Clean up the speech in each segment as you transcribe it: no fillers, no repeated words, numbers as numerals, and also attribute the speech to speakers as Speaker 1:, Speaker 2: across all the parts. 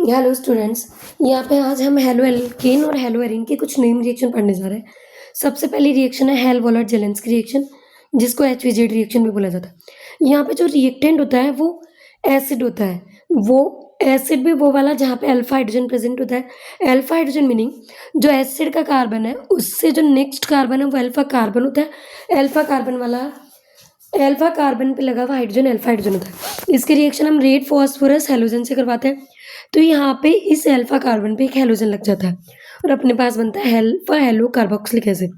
Speaker 1: Hello students. यहाँ पे आज हम हेलो एल्केन और हेलो एरीन के कुछ नेम रिएक्शन पढ़ने जा रहे हैं। सबसे पहली रिएक्शन है हेल-वॉलर जेलेंस्की रिएक्शन, जिसको HVZ रिएक्शन भी बोला जाता है। यहाँ पे जो रिएक्टेंट होता है वो एसिड होता है। वो एसिड भी वो वाला जहाँ पे अल्फा हाइड्रोजन प्रेजेंट होता है। अल्फा हाइड्रोजन मीनिंग जो एसिड का कार्बन है उससे जो नेक्स्ट कार्बन है वो अल्फा कार्बन होता है। अल्फा कार्बन पे लगा हुआ हाइड्रोजन अल्फा हाइड्रोजन होता है। इसके रिएक्शन हम रेड फास्फोरस हैलोजन से करवाते हैं। तो यहाँ पे इस अल्फा कार्बन पे एक हैलोजन लग जाता है और अपने पास बनता है alpha hello carboxylic acid.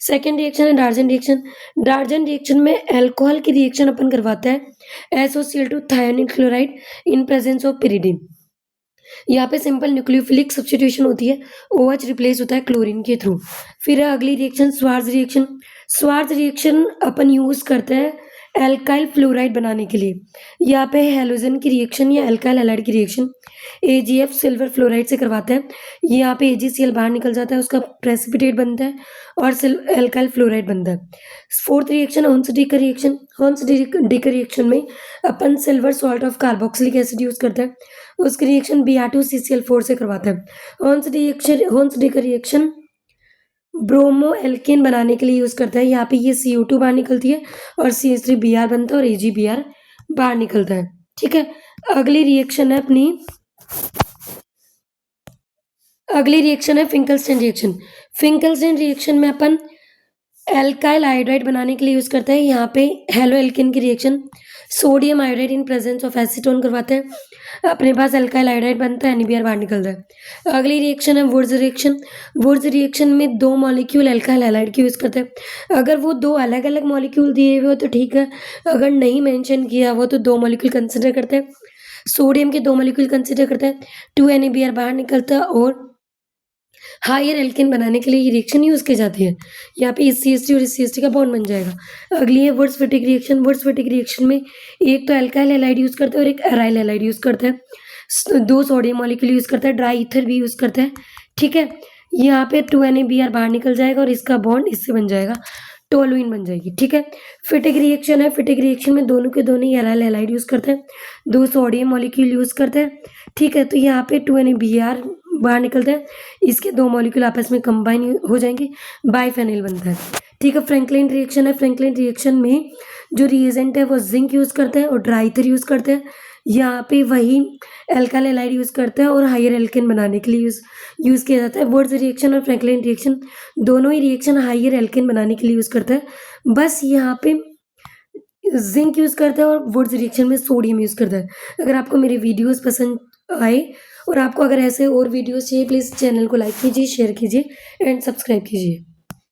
Speaker 1: Second reaction है डार्जन रिएक्शन। डार्जन रिएक्शन में अल्कोहल की रिएक्शन अपन करवाते हैं SOCl2 thionyl chloride in presence of pyridine. यहाँ पे सिंपल न्यूक्लियोफिलिक सब्स्टिट्यूशन होती है, OH रिप्लेस होता है क्लोरीन के थ्रू। फिर है अगली reaction Swarts reaction. Swarts reaction अपन यूज करते हैं एल्काइल फ्लोराइड बनाने के लिए। यहाँ पे हैलोजन की रिएक्शन या एल्काइल हैलाइड की रिएक्शन AgF सिल्वर फ्लोराइड से करवाते हैं। यहाँ पे AgCl बाहर निकल जाता है, उसका प्रेसिपिटेट बनता है और एल्काइल फ्लोराइड बनता है। फोर्थ रिएक्शन हॉर्न्सडी का रिएक्शन। हॉर्न्सडी का रिएक्शन में अपन silver salt of carboxylic acid use करते हैं, उसकी रिएक्शन Br2CCl4 से करवाते हैं। हॉर्न्सडी का रिएक्शन ब्रोमो एल्केन बनाने के लिए यूज करता है। यहाँ पे ये CO2 बाहर निकलती है और CH3Br बनता है और AgBr बाहर निकलता है। ठीक है, अगली रिएक्शन है फिंकलस्टीन रिएक्शन। फिंकलस्टीन रिएक्शन में अपन एल्काइल आयोडाइड बनाने के लिए यूज करते हैं। यहाँ पे हेलो एल्केन की reaction sodium iodide in presence of acetone करवाते हैं, अपने पास एल्काइल आयोडाइड बनता है, NaBr बाहर निकलता है। अगली रिएक्शन है वुड्स रिएक्शन। वुड्स रिएक्शन में दो मॉलिक्यूल एल्काइल हैलाइड की यूज करते हैं। अगर वो दो अलग अलग मॉलिक्यूल दिए हुए हो तो ठीक है, अगर नहीं मेंशन किया हुआ तो दो मॉलिक्यूल कंसिडर करते हैं। सोडियम के दो मॉलिक्यूल कंसिडर करते हैं, 2 NaBr बाहर निकलता है और हायर एल्केन बनाने के लिए ये रिएक्शन यूज की जाती है। यहाँ पे इस CH3 और इस CH3 का बॉन्ड बन जाएगा। अगली है वुड्स-फिटिक रिएक्शन। वुड्स-फिटिक रिएक्शन में एक तो एल्काइल हैलाइड यूज करते हैं और एक एराइल हैलाइड यूज करते हैं। दो सोडियम मॉलिक्यूल यूज करता है, ड्राई ईथर भी यूज करता है। ठीक है, यहाँ पे 2 NaBr बाहर निकल जाएगा और इसका बॉन्ड इससे बन जाएगा, टोलुइन बन जाएगी। ठीक है, फिटिक रिएक्शन है। फिटिक रिएक्शन में दोनों के दोनों एराइल हैलाइड यूज करते हैं, दो सोडियम मॉलिक्यूल यूज करते हैं। ठीक है, तो यहाँ पे 2 NaBr बाहर निकलते हैं, इसके दो मॉलिक्यूल आपस में कंबाइन हो जाएंगे, बाइफेनिल बनता है। ठीक है, फ्रैंकलिन रिएक्शन है। फ्रैंकलिन रिएक्शन में जो रिएजेंट है वो जिंक यूज करते हैं और ड्राई ईथर यूज करते हैं। यहाँ पे वही एल्काइल हैलाइड यूज करते हैं और हायर एल्केन बनाने के लिए यूज किया जाता है। वुड्स रिएक्शन और फ्रैंकलिन रिएक्शन दोनों ही रिएक्शन हायर एल्केन बनाने के लिए यूज करते हैं। बस यहाँ पे जिंक यूज करता है और वुड्स रिएक्शन में सोडियम यूज करता है। अगर आपको मेरे वीडियोस पसंद आए और आपको अगर ऐसे और वीडियोस चाहिए, प्लीज़ चैनल को लाइक कीजिए, शेयर कीजिए एंड सब्सक्राइब कीजिए।